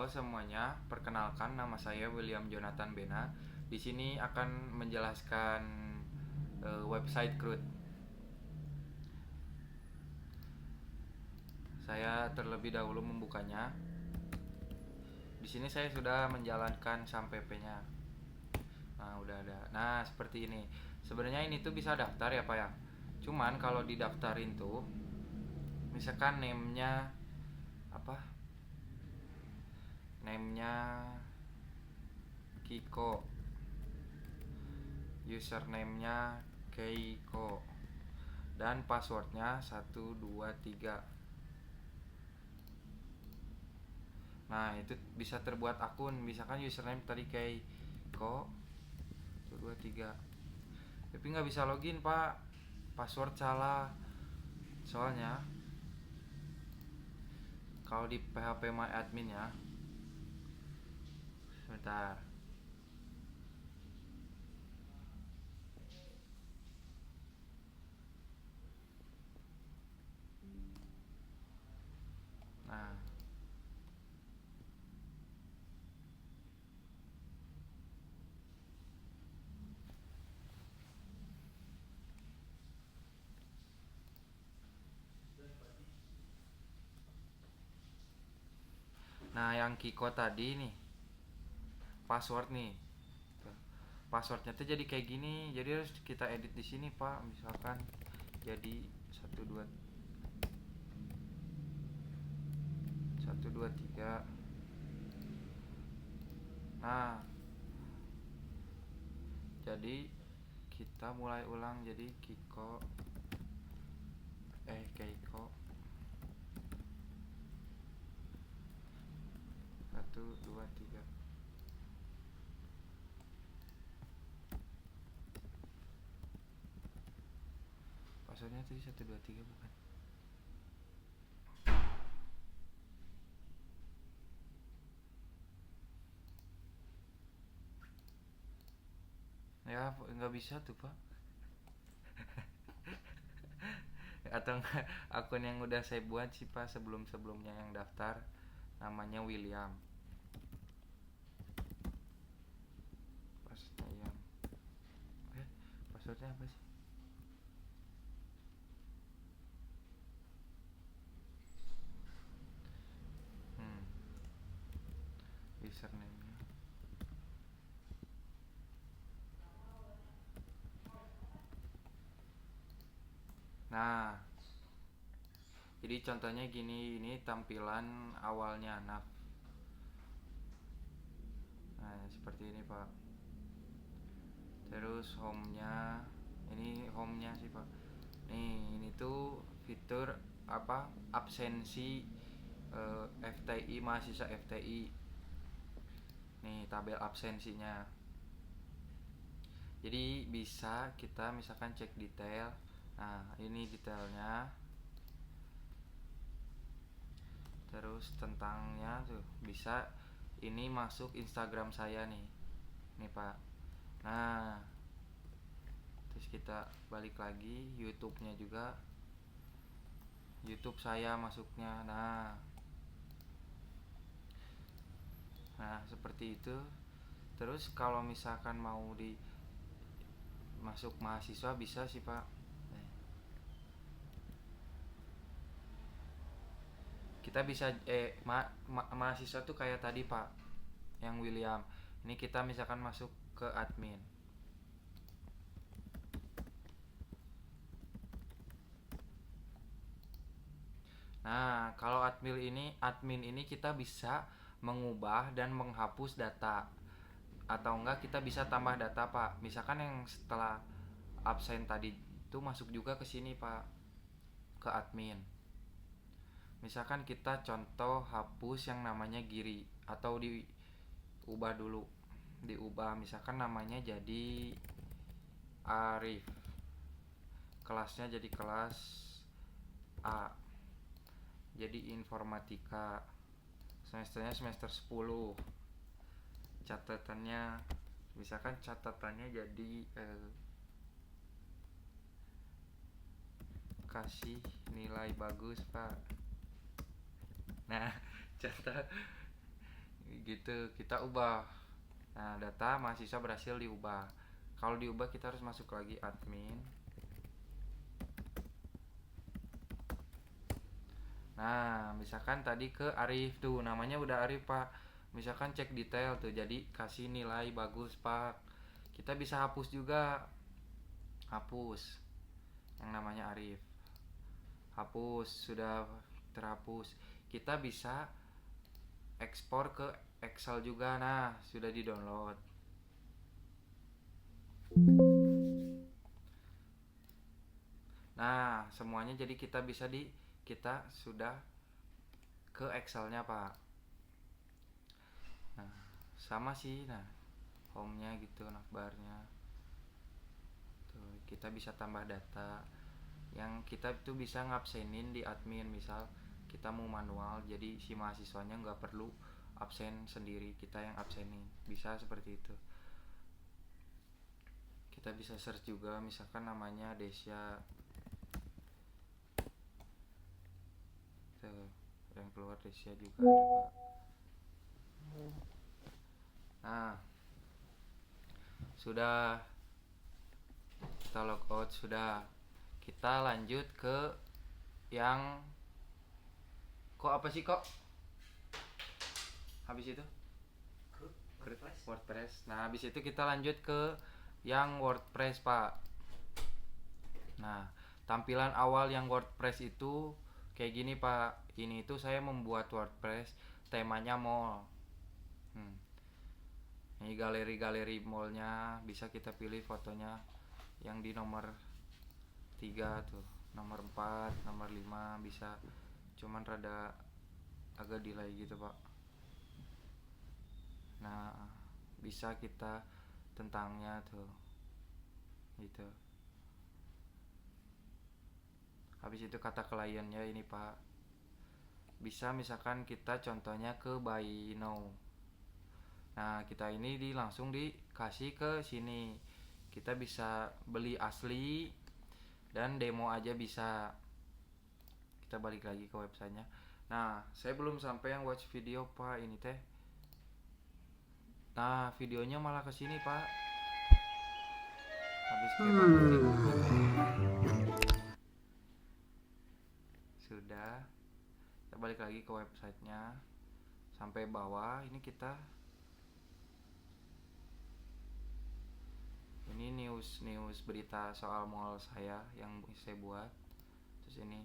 Halo semuanya, perkenalkan nama saya William Jonathan Bena. Di sini akan menjelaskan website Crude. Saya terlebih dahulu membukanya. Di sini saya sudah menjalankan sampai P-nya. Nah, udah ada. Nah, seperti ini. Sebenarnya ini tuh bisa daftar ya, Pak ya. Cuman kalau didaftarin tuh misalkan name-nya apa? Name-nya Kiko. Username-nya Keiko. Dan passwordnya 123. Nah itu bisa terbuat akun, misalkan username tadi Keiko 123, tapi nggak bisa login pak, password salah. Soalnya kalau di PHP My Admin ya, sebentar. Nah, yang Kiko tadi nih, password nih. Passwordnya tuh jadi kayak gini, jadi harus kita edit di sini pak. Misalkan jadi 123. Nah, jadi kita mulai ulang jadi Keiko 123. Passwordnya tadi 123 bukan? Ya nggak bisa tuh pak. Atau enggak, akun yang udah saya buat sih pak sebelumnya yang daftar, namanya William. Passwordnya yang passwordnya apa sih? Username-nya. Nah, jadi contohnya gini, ini tampilan awalnya. Nah, seperti ini pak. Terus home-nya, ini home-nya sih pak. Ini tuh fitur apa, absensi FTI, mahasiswa FTI. Nih tabel absensinya. Jadi bisa kita misalkan cek detail. Nah ini detailnya. Terus tentangnya tuh bisa ini masuk Instagram saya nih. Nih pak. Nah terus kita balik lagi, YouTube-nya juga, YouTube saya masuknya. Nah seperti itu. Terus kalau misalkan mau di masuk mahasiswa bisa sih pak. Kita bisa mahasiswa tuh kayak tadi pak, yang William. Ini kita misalkan masuk ke admin. Nah kalau admin ini kita bisa mengubah dan menghapus data, atau enggak kita bisa tambah data pak. Misalkan yang setelah absen tadi itu masuk juga ke sini pak, ke admin. Misalkan kita contoh hapus yang namanya Giri, atau diubah dulu, diubah misalkan namanya jadi Arif, kelasnya jadi kelas A, jadi informatika, semesternya semester 10. Catatannya misalkan catatannya jadi kasih nilai bagus pak. Nah catat gitu kita ubah. Nah, data mahasiswa berhasil diubah. Kalau diubah kita harus masuk lagi admin. Nah, misalkan tadi ke Arif tuh, namanya udah Arif Pak. Misalkan cek detail tuh, jadi kasih nilai bagus Pak. Kita bisa hapus juga, hapus yang namanya Arif. Hapus, sudah terhapus. Kita bisa ekspor ke Excel juga, nah sudah di download. Nah, semuanya jadi kita sudah ke Excelnya Pak. Nah, sama sih. Nah, home-nya gitu, navbarnya tuh kita bisa tambah data yang kita tuh bisa ngabsenin di admin. Misal kita mau manual, jadi si mahasiswanya nggak perlu absen sendiri, kita yang absenin, bisa seperti itu. Kita bisa search juga, misalkan namanya Desya tuh, yang keluar Desya juga ada Pak. Nah, sudah kita logout, sudah kita lanjut ke yang kok apa sih kok habis itu WordPress. Nah, habis itu kita lanjut ke yang WordPress Pak. Nah, tampilan awal yang WordPress itu kayak gini Pak. Ini tuh saya membuat WordPress temanya mall. Ini galeri-galeri mallnya, bisa kita pilih fotonya yang di nomor 3 tuh, nomor 4, nomor 5 bisa. Cuman rada agak delay gitu Pak. Nah, bisa kita tentangnya tuh gitu. Habis itu kata kliennya ini Pak, bisa misalkan kita contohnya ke buy now. Nah, kita ini langsung dikasih ke sini. Kita bisa beli asli dan demo aja bisa. Kita balik lagi ke websitenya. Nah, saya belum sampai yang watch video Pak, ini teh. Nah, videonya malah ke sini Pak. Habis kayak gitu. Sudah. Kita balik lagi ke websitenya. Sampai bawah ini kita. Ini news berita soal mall saya yang saya buat. Terus ini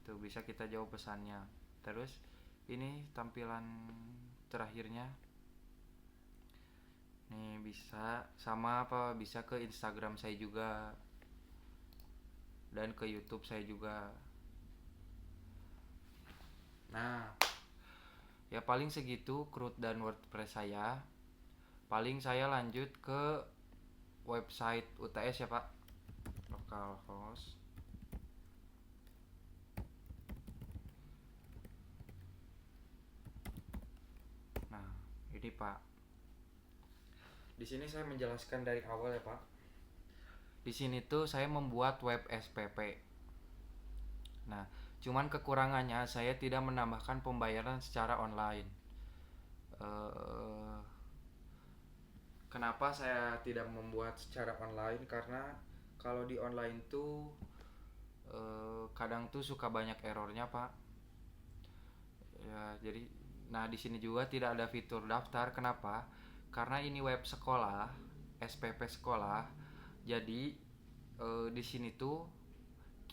tuh bisa kita jawab pesannya. Terus ini tampilan terakhirnya. Nih bisa sama apa, bisa ke Instagram saya juga dan ke YouTube saya juga. Nah, ya paling segitu Crud dan WordPress saya. Paling saya lanjut ke website UTS ya Pak, localhost. Nah, ini Pak, di sini saya menjelaskan dari awal ya Pak. Di sini tuh saya membuat web SPP. Nah, cuman kekurangannya saya tidak menambahkan pembayaran secara online. Kenapa saya tidak membuat secara online? Karena kalau di online tuh kadang tuh suka banyak errornya Pak. Ya, jadi nah di sini juga tidak ada fitur daftar. Kenapa? Karena ini web sekolah, SPP sekolah. Jadi di sini tuh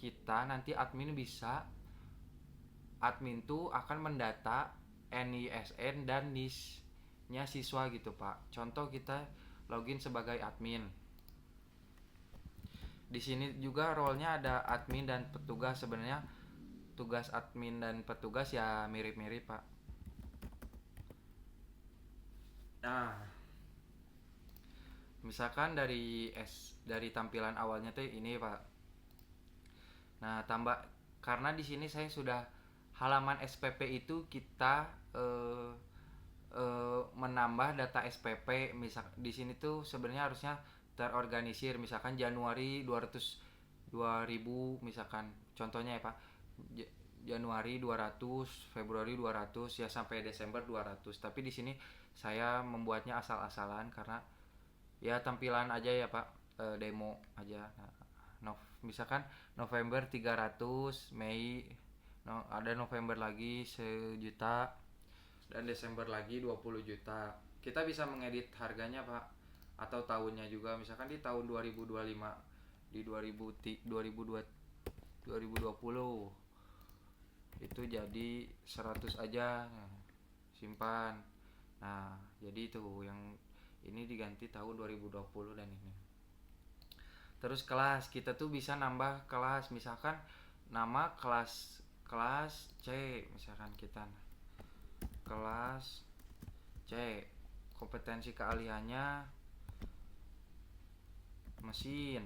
kita nanti admin tuh akan mendata NISN dan NIS-nya siswa gitu Pak. Contoh kita login sebagai admin. Di sini juga role-nya ada admin dan petugas. Sebenarnya tugas admin dan petugas ya mirip-mirip Pak. Nah, misalkan dari tampilan awalnya tuh ini Pak. Nah, karena di sini saya sudah halaman SPP itu kita menambah data SPP. Misal di sini tuh sebenarnya harusnya terorganisir, misalkan Januari 2000 misalkan contohnya ya Pak. Januari 200, Februari 200 ya sampai Desember 200. Tapi di sini saya membuatnya asal-asalan karena ya tampilan aja ya Pak, demo aja. Nah, misalkan November 300, Mei ada November lagi 1 juta, dan Desember lagi 20 juta. Kita bisa mengedit harganya Pak, atau tahunnya juga, misalkan di tahun 2025, di 2020 itu jadi 100 aja. Nah, simpan. Nah, jadi itu yang ini diganti tahun 2020 dan ini. Terus kelas, kita tuh bisa nambah kelas, misalkan nama kelas C, misalkan kita kelas C, kompetensi keahliannya mesin,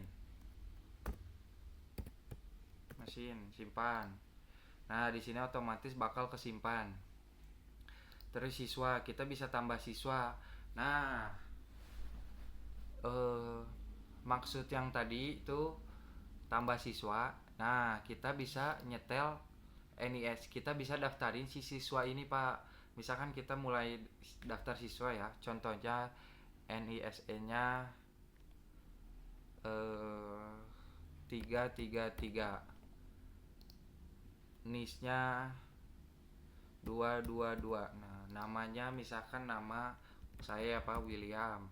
simpan. Nah, di sini otomatis bakal kesimpan. Terus siswa, kita bisa tambah siswa. Nah, maksud yang tadi itu tambah siswa. Nah, kita bisa nyetel NIS, kita bisa daftarin si siswa ini Pak. Misalkan kita mulai daftar siswa ya, contohnya NISE nya 333, NIS nya 222. Nah, namanya misalkan nama saya Pak William.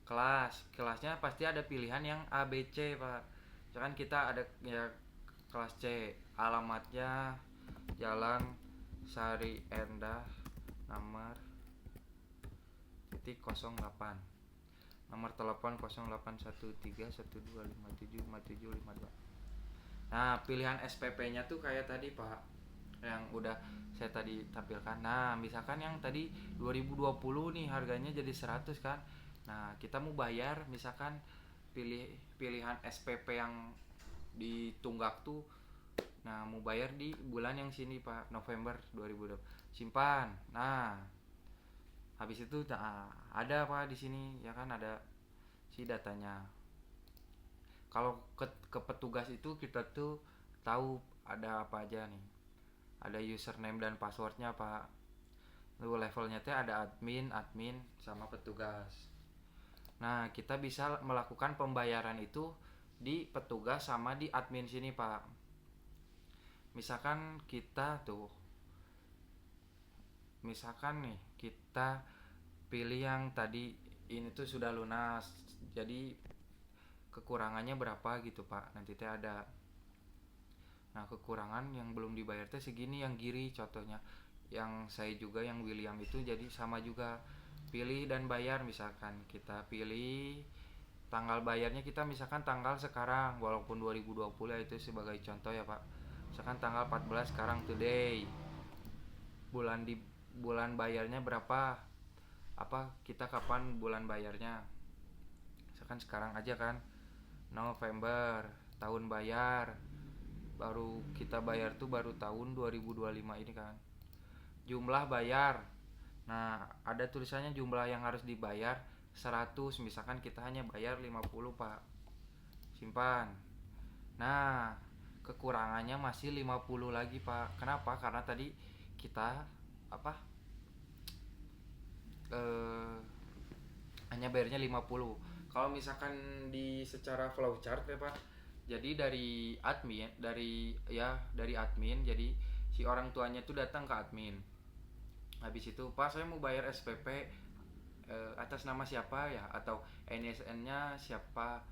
Kelasnya pasti ada pilihan yang A B C Pak. Misalkan kita ada ya kelas C, alamatnya Jalan Sari Endah nomor 08, nomor telepon 081312575752. Nah, pilihan SPP nya tuh kayak tadi Pak, yang udah saya tadi tampilkan. Nah, misalkan yang tadi 2020 nih harganya jadi 100 kan. Nah, kita mau bayar misalkan pilihan SPP yang ditunggak tuh. Nah, mau bayar di bulan yang sini Pak, November 2020. Simpan. Nah, habis itu ada Pak di sini ya kan, ada si datanya. Kalau ke petugas itu kita tuh tahu ada apa aja nih. Ada username dan passwordnya Pak. Lalu levelnya teh ada admin sama petugas. Nah, kita bisa melakukan pembayaran itu di petugas sama di admin sini Pak. Misalkan nih kita pilih yang tadi ini tuh sudah lunas, jadi kekurangannya berapa gitu Pak, nanti teh ada. Nah, kekurangan yang belum dibayar teh segini, yang giri contohnya. Yang saya juga yang William itu jadi sama juga, pilih dan bayar. Misalkan kita pilih tanggal bayarnya, kita misalkan tanggal sekarang walaupun 2020 ya, itu sebagai contoh ya Pak. Misalkan tanggal 14 sekarang today. Bulan bayarnya berapa? Kita kapan bulan bayarnya? Misalkan sekarang aja kan. November, tahun bayar. Baru kita bayar tuh baru tahun 2025 ini kan. Jumlah bayar. Nah, ada tulisannya jumlah yang harus dibayar 100, misalkan kita hanya bayar 50 Pak. Simpan. Nah, kekurangannya masih 50 lagi Pak. Kenapa? Karena tadi kita hanya bayarnya 50. Kalau misalkan di secara flowchart ya Pak, jadi dari admin, jadi si orang tuanya tuh datang ke admin. Habis itu Pak, saya mau bayar SPP atas nama siapa ya, atau NISN-nya siapa,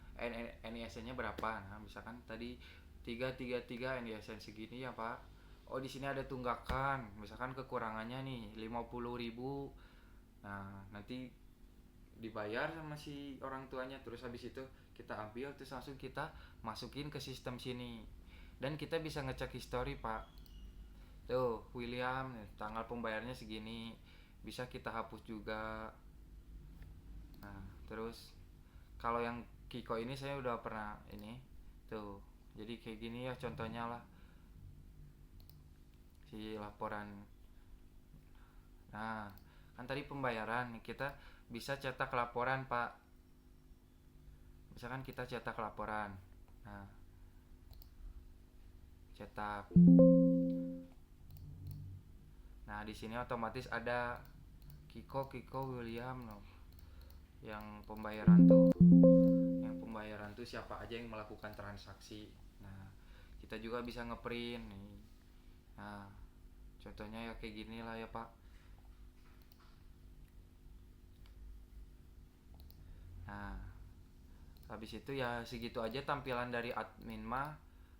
NISN-nya berapa. Nah, misalkan tadi 333, NISN segini ya Pak. Oh, di sini ada tunggakan, misalkan kekurangannya nih 50.000. Nah, nanti dibayar sama si orang tuanya, terus habis itu kita ambil, terus langsung kita masukin ke sistem sini. Dan kita bisa ngecek history Pak. Tuh, William, tanggal pembayarnya segini. Bisa kita hapus juga. Nah, terus kalau yang Kiko ini saya udah pernah ini. Tuh. Jadi kayak gini ya contohnya lah. Si laporan. Nah, kan tadi pembayaran, kita bisa cetak laporan Pak. Misalkan kita cetak laporan. Nah, cetak. Nah, di sini otomatis ada Kiko William no. Yang pembayaran tuh siapa aja yang melakukan transaksi. Nah, kita juga bisa ngeprint nih. Nah, contohnya ya kayak gini lah ya Pak. Nah, habis itu ya segitu aja tampilan dari admin mah.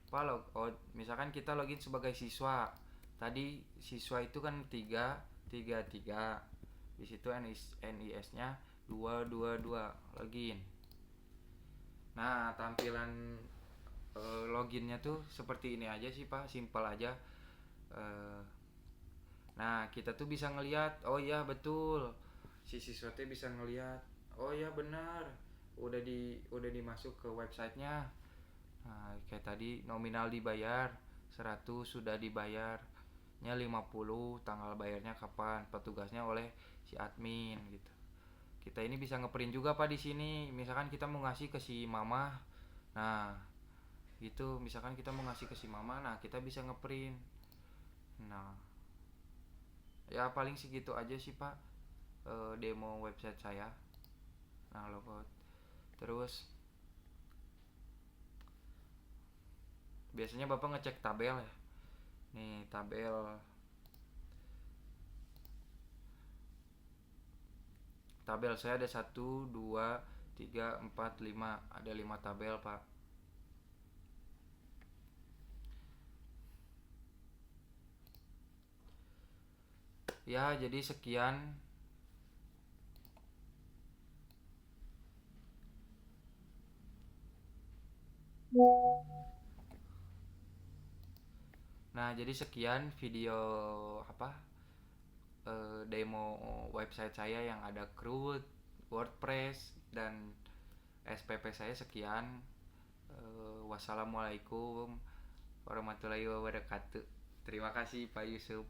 Pak, misalkan kita login sebagai siswa. Tadi siswa itu kan 3 di situ NIS-nya 222 login. Nah, tampilan loginnya tuh seperti ini aja sih Pak, simpel aja. Eh, nah, kita tuh bisa ngelihat, oh iya betul, si siswa tuh bisa ngelihat, oh iya benar, udah dimasuk ke websitenya. Nah, kayak tadi nominal dibayar 100, sudah dibayarnya 50, tanggal bayarnya kapan, petugasnya oleh si admin gitu. Kita ini bisa ngeprint juga Pak di sini. Misalkan kita mau ngasih ke si mama. Nah, gitu. Misalkan kita mau ngasih ke si mama, nah kita bisa ngeprint. Nah, ya paling segitu aja sih Pak, demo website saya. Nah, logout. Terus biasanya Bapak ngecek tabel ya. Nih, tabel saya ada 1 2 3 4 5, ada 5 tabel Pak. Ya, jadi sekian. Nah, jadi sekian video apa, demo website saya yang ada CRUD, WordPress, dan SPP saya. Sekian. Wassalamualaikum warahmatullahi wabarakatuh. Terima kasih Pak Yusuf.